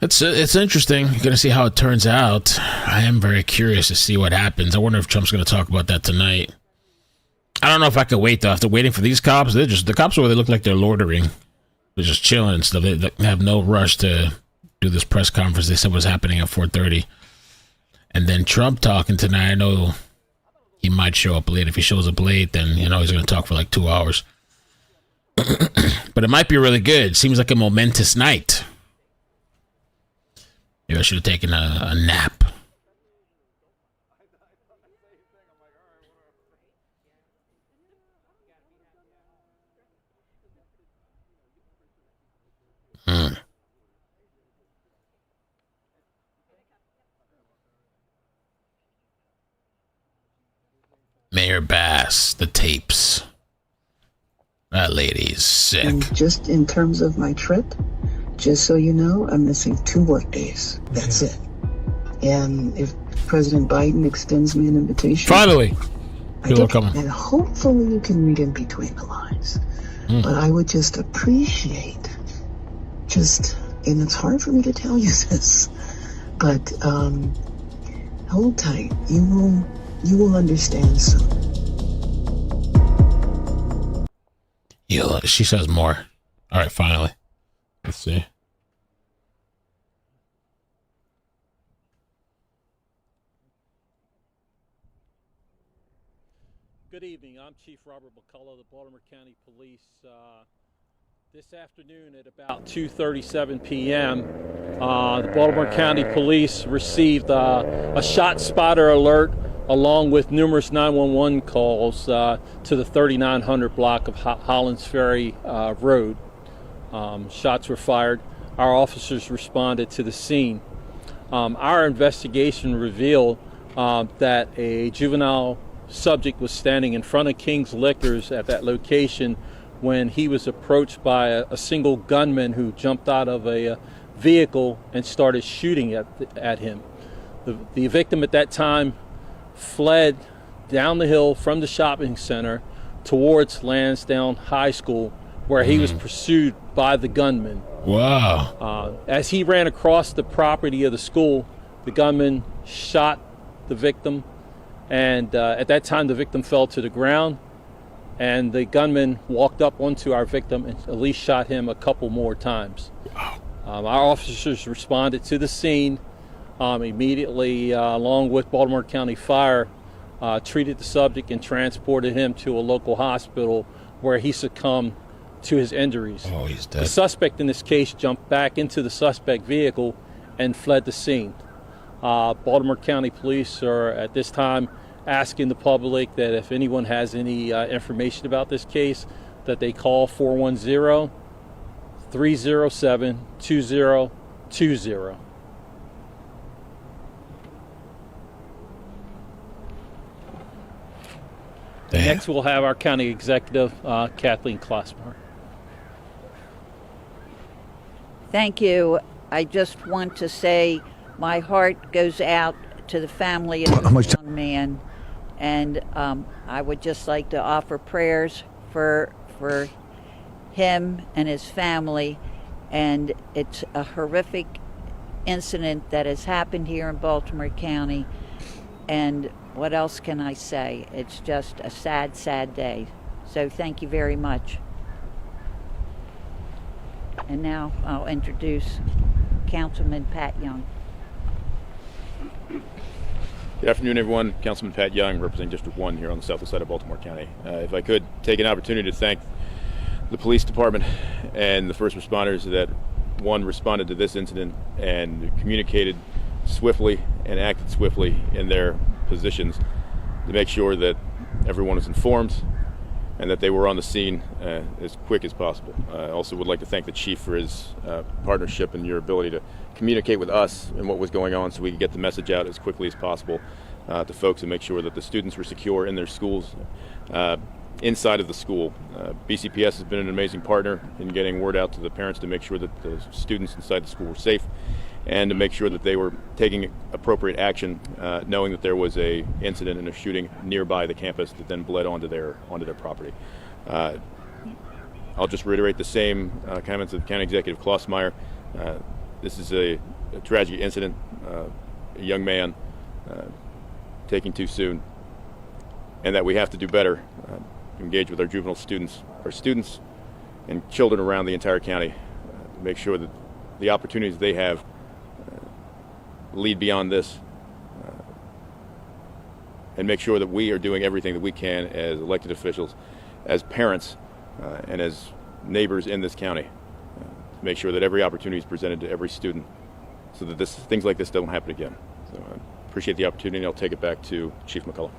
It's interesting. You're going to see how it turns out. I am very curious to see what happens. I wonder if Trump's going to talk about that tonight. I don't know if I could wait, though. After waiting for these cops, the cops over there look like they're loitering. They're just chilling and stuff. They have no rush to do this press conference they said was happening at 4:30. And then Trump talking tonight, I know he might show up late. If he shows up late, then, he's going to talk for like 2 hours. But it might be really good. Seems like a momentous night. Maybe I should have taken a nap. Mayor Bass, the tapes. That lady is sick. And just in terms of my trip, just so you know, I'm missing 2 work days. That's it. And if President Biden extends me an invitation... Finally! And hopefully you can read in between the lines. But I would just appreciate... and it's hard for me to tell you this, but hold tight. You will understand soon. She says more. All right, finally. Let's see. Good evening. I'm Chief Robert McCullough of the Baltimore County Police. This afternoon at about 2:37 p.m., the Baltimore County Police received a shot spotter alert along with numerous 911 calls to the 3900 block of Hollands Ferry Road. Shots were fired. Our officers responded to the scene. Our investigation revealed that a juvenile subject was standing in front of King's Liquors at that location when he was approached by a single gunman who jumped out of a vehicle and started shooting at him. The victim at that time fled down the hill from the shopping center towards Lansdowne High School, where he was pursued by the gunman. Wow. As he ran across the property of the school, the gunman shot the victim, and at that time the victim fell to the ground, and the gunman walked up onto our victim and at least shot him a couple more times. Our officers responded to the scene immediately, along with Baltimore County Fire, treated the subject and transported him to a local hospital where he succumbed to his injuries. Oh, he's dead. The suspect in this case jumped back into the suspect vehicle and fled the scene. Baltimore County Police are at this time asking the public that if anyone has any information about this case, that they call 410-307-2020. Next, we'll have our county executive, Kathleen Klossmeyer. Thank you. I just want to say my heart goes out to the family of this young man, and I would just like to offer prayers for him and his family. And it's a horrific incident that has happened here in Baltimore County, and what else can I say? It's just a sad, sad day. So thank you very much. And now I'll introduce Councilman Pat Young. Good afternoon, everyone. Councilman Pat Young, representing District 1 here on the southwest side of Baltimore County. If I could take an opportunity to thank the police department and the first responders that, one, responded to this incident and communicated swiftly and acted swiftly in their positions to make sure that everyone was informed and that they were on the scene as quick as possible. I also would like to thank the chief for his partnership and your ability to communicate with us and what was going on so we could get the message out as quickly as possible to folks and make sure that the students were secure in their schools, inside of the school. BCPS has been an amazing partner in getting word out to the parents to make sure that the students inside the school were safe and to make sure that they were taking appropriate action, knowing that there was a incident and a shooting nearby the campus that then bled onto their property. I'll just reiterate the same comments of County Executive Klossmeyer. This is a tragic incident, a young man taking too soon, and that we have to do better, engage with our juvenile students, and children around the entire county to make sure that the opportunities they have lead beyond this, and make sure that we are doing everything that we can as elected officials, as parents, and as neighbors in this county to make sure that every opportunity is presented to every student so that things like this don't happen again. So I appreciate the opportunity, and I'll take it back to Chief McCullough.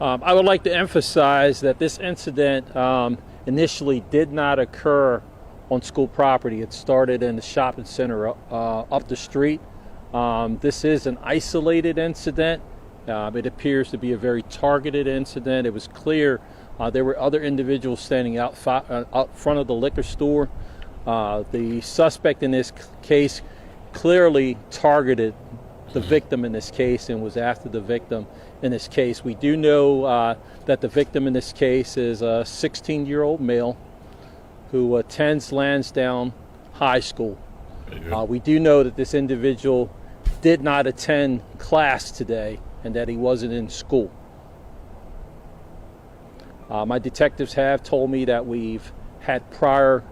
I would like to emphasize that this incident initially did not occur on school property. It started in the shopping center up the street. This is an isolated incident. It appears to be a very targeted incident. It was clear there were other individuals standing out front of the liquor store. The suspect in this case clearly targeted the victim in this case and was after the victim in this case. We do know that the victim in this case is a 16-year-old male who attends Lansdowne High School. We do know that this individual did not attend class today and that he wasn't in school. My detectives have told me that we've had prior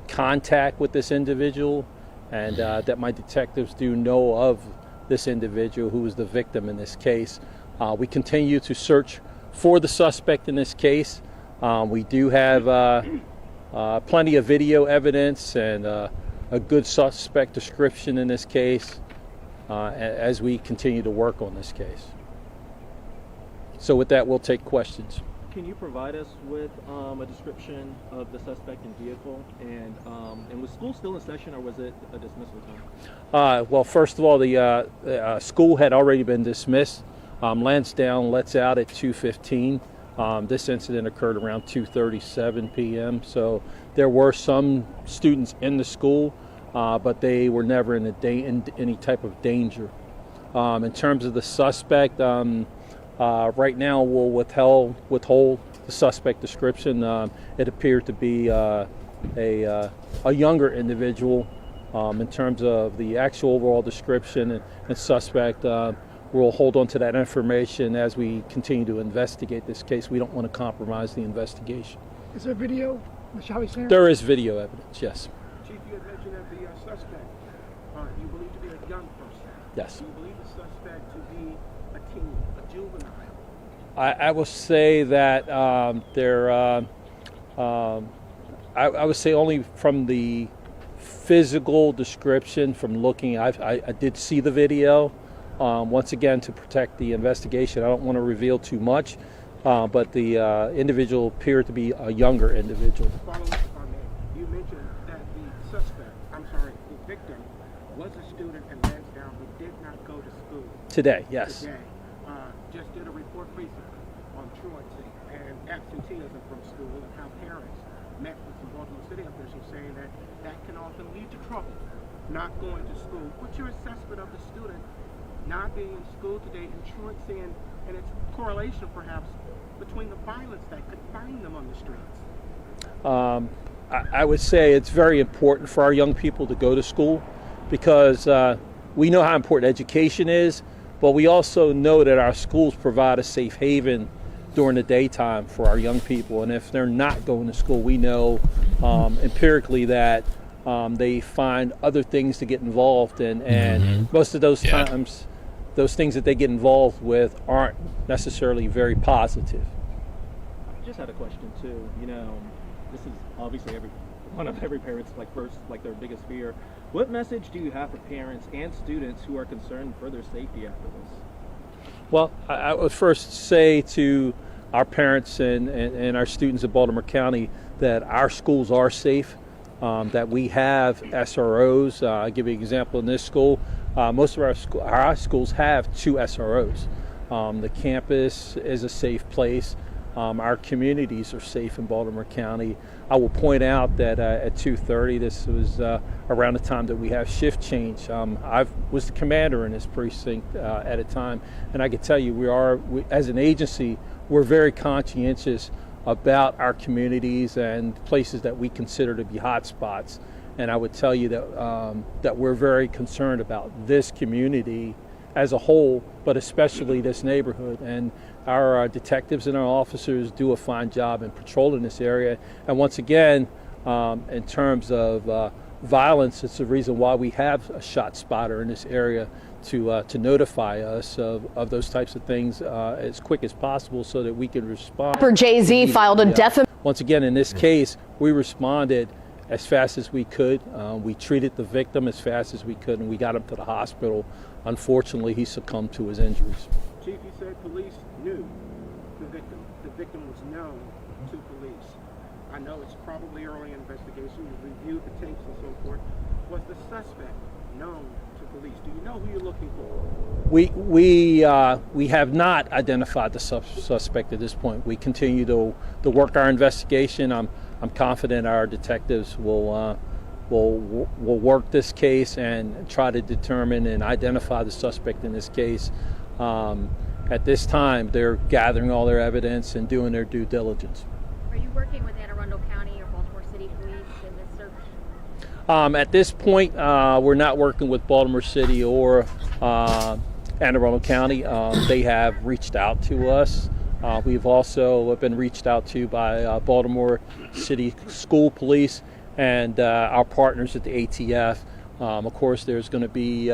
contact with this individual and that my detectives do know of this individual who is the victim in this case. We continue to search for the suspect in this case. We do have plenty of video evidence and a good suspect description in this case as we continue to work on this case. So with that, we'll take questions. Can you provide us with a description of the suspect and vehicle? And was school still in session, or was it a dismissal time? Well, first of all, the school had already been dismissed. Lansdowne lets out at 2:15. This incident occurred around 2:37 p.m. So there were some students in the school, but they were never in any type of danger. In terms of the suspect, right now we'll withhold the suspect description. It appeared to be a younger individual In terms of the actual overall description and suspect, we'll hold on to that information as we continue to investigate this case. We don't want to compromise the investigation. Is there video, shall we say? There is video evidence, yes. Chief, you had mentioned that the suspect you believe to be a young person. Yes. Do you believe the suspect to be a teen, a juvenile? I will say that I would say only from the physical description, from looking, I did see the video. Once again, to protect the investigation, I don't want to reveal too much, but the individual appeared to be a younger individual. Follow up on that. You mentioned that the victim was a student in Lansdowne who did not go to school. Today, yes. Today. Just did a report recently on truancy and absenteeism from school and how parents met with some Baltimore City officials saying that that can often lead to trouble, not going to school. What's your assessment of the student not being in school today and truancy and its correlation perhaps between the violence that could find them on the streets? I would say it's very important for our young people to go to school because we know how important education is, but we also know that our schools provide a safe haven during the daytime for our young people. And if they're not going to school, we know empirically that they find other things to get involved in. And most of those times, those things that they get involved with aren't necessarily very positive. I just had a question too. You know, this is obviously every parent's their biggest fear. What message do you have for parents and students who are concerned for their safety after this? Well, I would first say to our parents and our students in Baltimore County that our schools are safe, that we have SROs. I'll give you an example in this school. Most of our schools have 2 SROs. The campus is a safe place. Our communities are safe in Baltimore County. I will point out that at 2:30, this was around the time that we have shift change. I was the commander in this precinct at a time, and I can tell you we as an agency, we're very conscientious about our communities and places that we consider to be hot spots. And I would tell you that we're very concerned about this community as a whole, but especially this neighborhood. And our detectives and our officers do a fine job in patrolling this area. And once again, in terms of violence, it's the reason why we have a shot spotter in this area to notify us of those types of things as quick as possible so that we can respond. Rapper Jay-Z filed a defamation. Once again, in this case, we responded as fast as we could. We treated the victim as fast as we could, and we got him to the hospital. Unfortunately, he succumbed to his injuries. Chief, you said police knew the victim. The victim was known to police. I know it's probably early investigation. You've reviewed the tapes and so forth. Was the suspect known to police? Do you know who you're looking for? We have not identified the suspect at this point. We continue to work our investigation. I'm confident our detectives will work this case and try to determine and identify the suspect in this case. At this time, they're gathering all their evidence and doing their due diligence. Are you working with Anne Arundel County or Baltimore City Police in this search? At this point, we're not working with Baltimore City or Anne Arundel County. They have reached out to us. We've also been reached out to by Baltimore City School Police and our partners at the ATF. Of course, there's going to be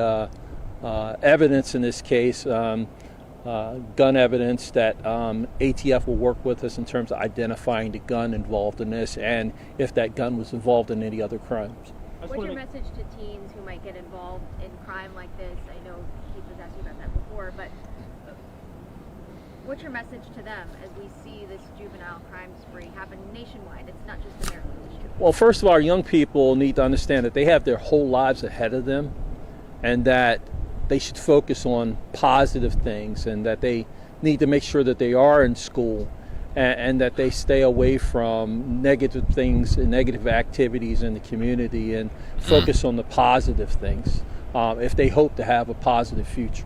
evidence in this case, gun evidence that ATF will work with us in terms of identifying the gun involved in this and if that gun was involved in any other crimes. What's your message to teens who might get involved in crime like this? I know Keith was asking about that before, but what's your message to them as we see this juvenile crime spree happen nationwide? It's not just a Maryland issue. Well, first of all, our young people need to understand that they have their whole lives ahead of them and that they should focus on positive things and that they need to make sure that they are in school and that they stay away from negative things and negative activities in the community and focus on the positive things if they hope to have a positive future.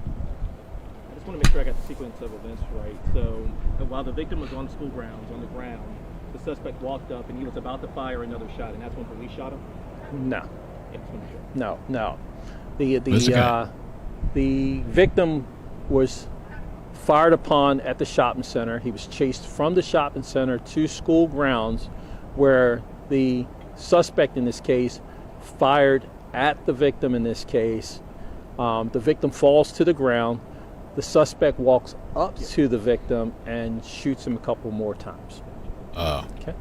I just want to make sure I got the sequence of events right. So while the victim was on school grounds, on the ground, the suspect walked up and he was about to fire another shot, and that's when police shot him? No. No. Where's the guy? The victim was fired upon at the shopping center. He was chased from the shopping center to school grounds, where the suspect in this case fired at the victim in this case. The victim falls to the ground. The suspect walks up to the victim and shoots him a couple more times. Okay.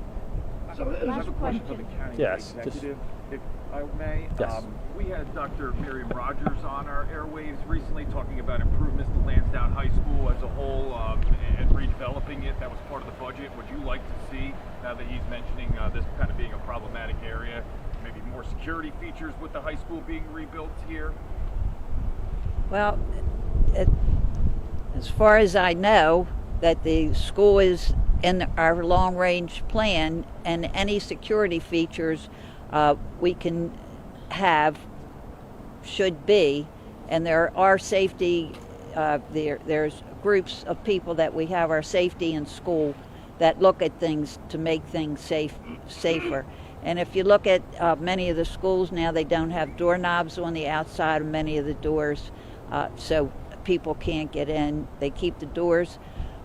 So last question for the county Yes, executive, if I may. Yes. We had Dr. Miriam Rogers on our airwaves recently talking about improvements to Lansdowne High School as a whole and redeveloping it. That was part of the budget. Would you like to see, now that he's mentioning this kind of being a problematic area, maybe more security features with the high school being rebuilt here? Well, as far as I know, that the school is in our long-range plan, and any security features we can have should be, and there are safety, there's groups of people that we have our safety in school that look at things to make things safer. And if you look at many of the schools now, they don't have doorknobs on the outside of many of the doors, so people can't get in. They keep the doors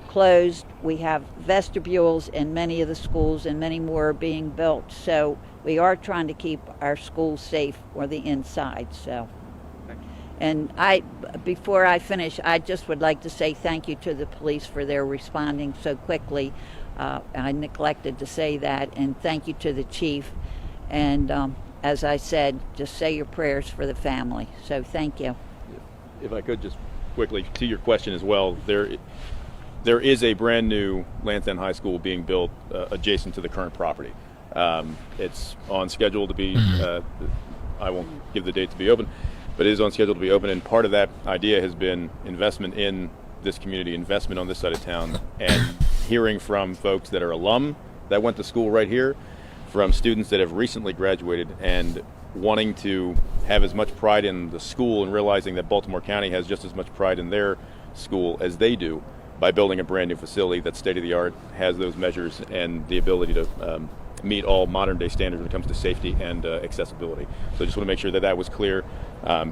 closed. We have vestibules in many of the schools, and many more are being built. So we are trying to keep our schools safe or the inside. So, and before I finish, I just would like to say thank you to the police for their responding so quickly. I neglected to say that, and thank you to the chief. And as I said, just say your prayers for the family. So thank you. If I could just quickly to your question as well, there is a brand new Lansdowne High School being built adjacent to the current property. It's on schedule to be, I won't give the date to be open, but it is on schedule to be open, and part of that idea has been investment in this community, investment on this side of town, and hearing from folks that are alum that went to school right here, from students that have recently graduated and wanting to have as much pride in the school and realizing that Baltimore County has just as much pride in their school as they do by building a brand new facility that's state-of-the-art, has those measures and the ability to meet all modern-day standards when it comes to safety and accessibility. So I just want to make sure that that was clear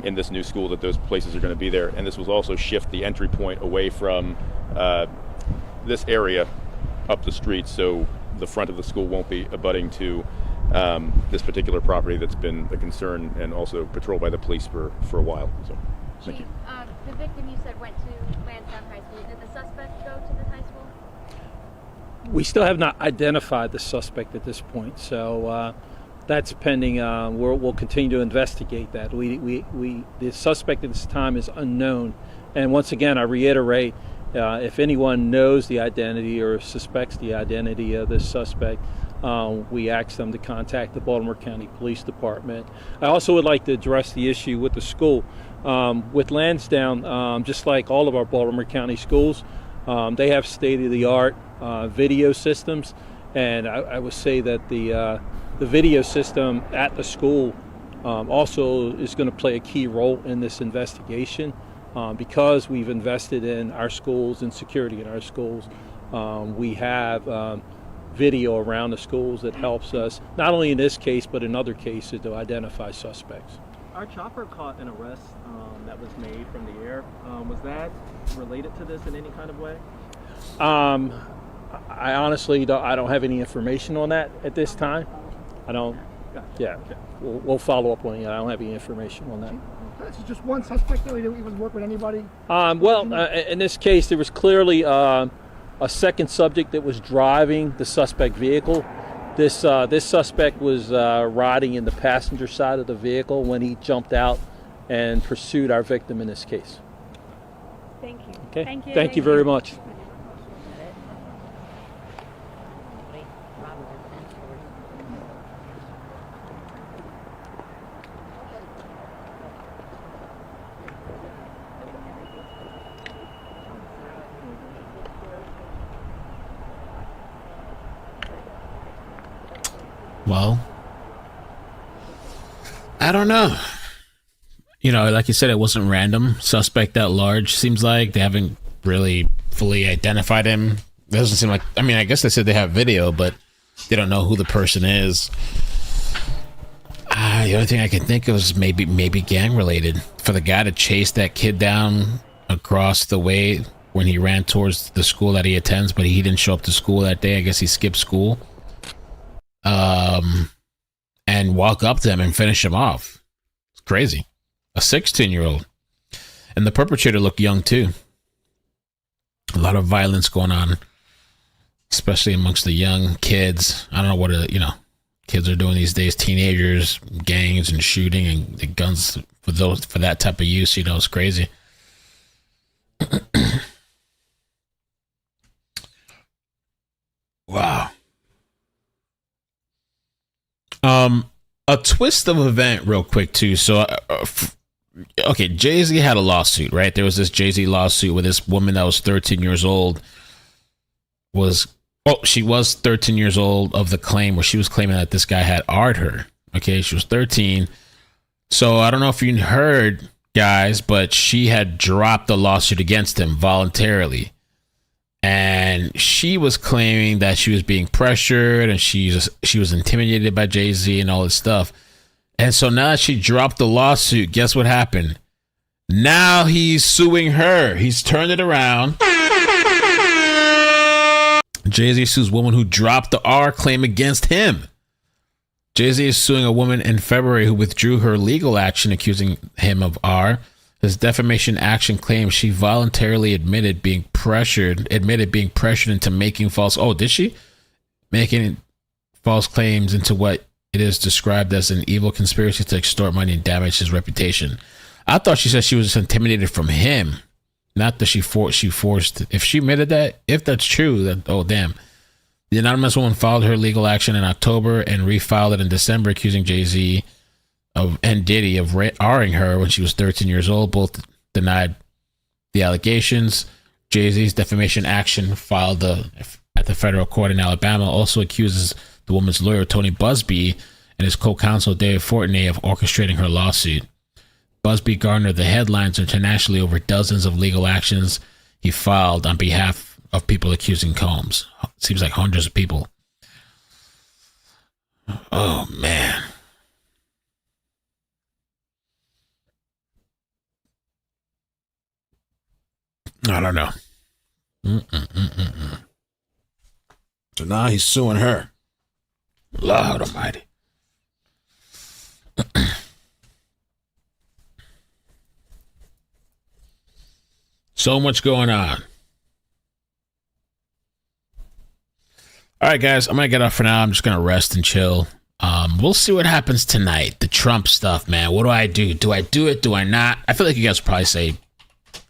in this new school, that those places are going to be there. And this will also shift the entry point away from this area up the street, so the front of the school won't be abutting to this particular property that's been a concern and also patrolled by the police for a while. So, thank you. The victim you said went to Lansdowne High School. Did the suspect go to the high school? We still have not identified the suspect at this point, so that's pending. We'll continue to investigate that. The suspect at this time is unknown, and once again, I reiterate, if anyone knows the identity or suspects the identity of this suspect, we ask them to contact the Baltimore County Police Department. I also would like to address the issue with the school. With Lansdowne, just like all of our Baltimore County schools, they have state-of-the-art video systems, and I would say that the video system at the school also is going to play a key role in this investigation, because we've invested in our schools and security in our schools. We have video around the schools that helps us, not only in this case, but in other cases, to identify suspects. Our chopper caught an arrest that was made from the air. Was that related to this in any kind of way? I honestly don't have any information on that at this time. I don't. Gotcha. Yeah, we'll follow up on it. I don't have any information on that. This is just one suspect. He was working with anybody. In this case, there was clearly a second subject that was driving the suspect vehicle. This suspect was riding in the passenger side of the vehicle when he jumped out and pursued our victim in this case. Thank you. Okay. Thank you. Thank you very much. Well, I don't know. You know, like you said, it wasn't random. Suspect that large. Seems like they haven't really fully identified him. It doesn't seem like, I mean, I guess they said they have video, but they don't know who the person is. I The only thing I can think of is maybe gang related. For the guy to chase that kid down across the way when he ran towards the school that he attends, but he didn't show up to school that day. I guess he skipped school. And walk up to him and finish him off. It's crazy. A 16-year-old. And the perpetrator looked young too. A lot of violence going on, especially amongst the young kids. I don't know what kids are doing these days. Teenagers, gangs, and shooting, and the guns for that type of use. It's crazy. Wow. A twist of event, real quick too. So, okay, Jay-Z had a lawsuit, right? There was this Jay-Z lawsuit with this woman that was 13 years old. She was 13 years old of the claim where she was claiming that this guy had R'd her. Okay, she was 13. So I don't know if you heard, guys, but she had dropped the lawsuit against him voluntarily. And she was claiming that she was being pressured and she was intimidated by Jay-Z and all this stuff. And so now that she dropped the lawsuit, guess what happened? Now he's suing her. He's turned it around. Jay-Z sues woman who dropped the R claim against him. Jay-Z is suing a woman in February who withdrew her legal action accusing him of R. His defamation action claims she voluntarily admitted being pressured into making false. Oh, did she? Making false claims into what it is described as an evil conspiracy to extort money and damage his reputation. I thought she said she was intimidated from him, not that she forced. If she admitted that, if that's true, then oh damn. The anonymous woman filed her legal action in October and refiled it in December, accusing Jay-Z and Diddy of R-ing her when she was 13 years old. Both denied the allegations. Jay-Z's defamation action filed at the federal court in Alabama also accuses the woman's lawyer, Tony Busby, and his co-counsel, David Fortney, of orchestrating her lawsuit. Busby garnered the headlines internationally over dozens of legal actions he filed on behalf of people accusing Combs. Seems like hundreds of people. Oh, man. I don't know. So now he's suing her. Lord Almighty. So much going on. All right, guys, I'm going to get off for now. I'm just going to rest and chill. We'll see what happens tonight. The Trump stuff, man. What do I do? Do I do it? Do I not? I feel like you guys would probably say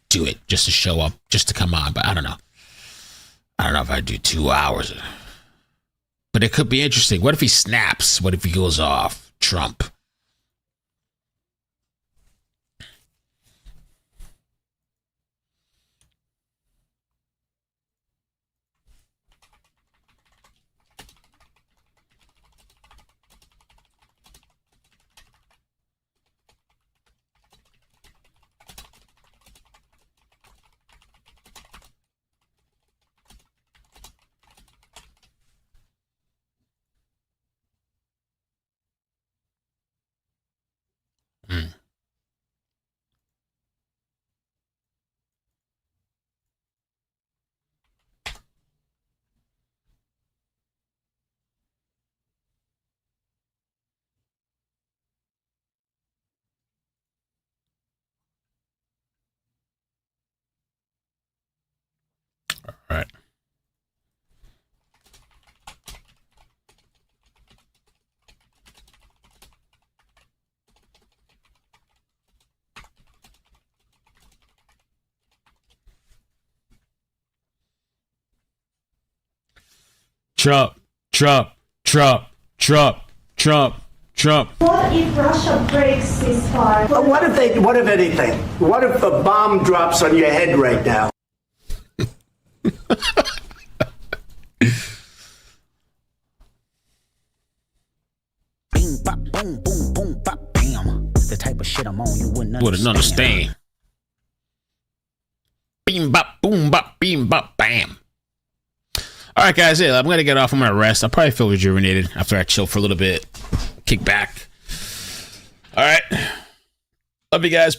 do it just to show up, just to come on. But I don't know. I don't know if I do 2 hours. But it could be interesting. What if he snaps? What if he goes off? Trump. All right. Trump, Trump, Trump, Trump, Trump, Trump. What if Russia breaks ceasefire? What if anything? What if a bomb drops on your head right now? Bing, bop, boom, boom, boom, bop, bam. The type of shit I'm on, you wouldn't understand. Bing, bop, boom, bop, beam, bop, bam. All right, guys, I'm going to get off. I'm going to rest. I'll probably feel rejuvenated after I chill for a little bit, kick back. All right. Love you guys. Bye.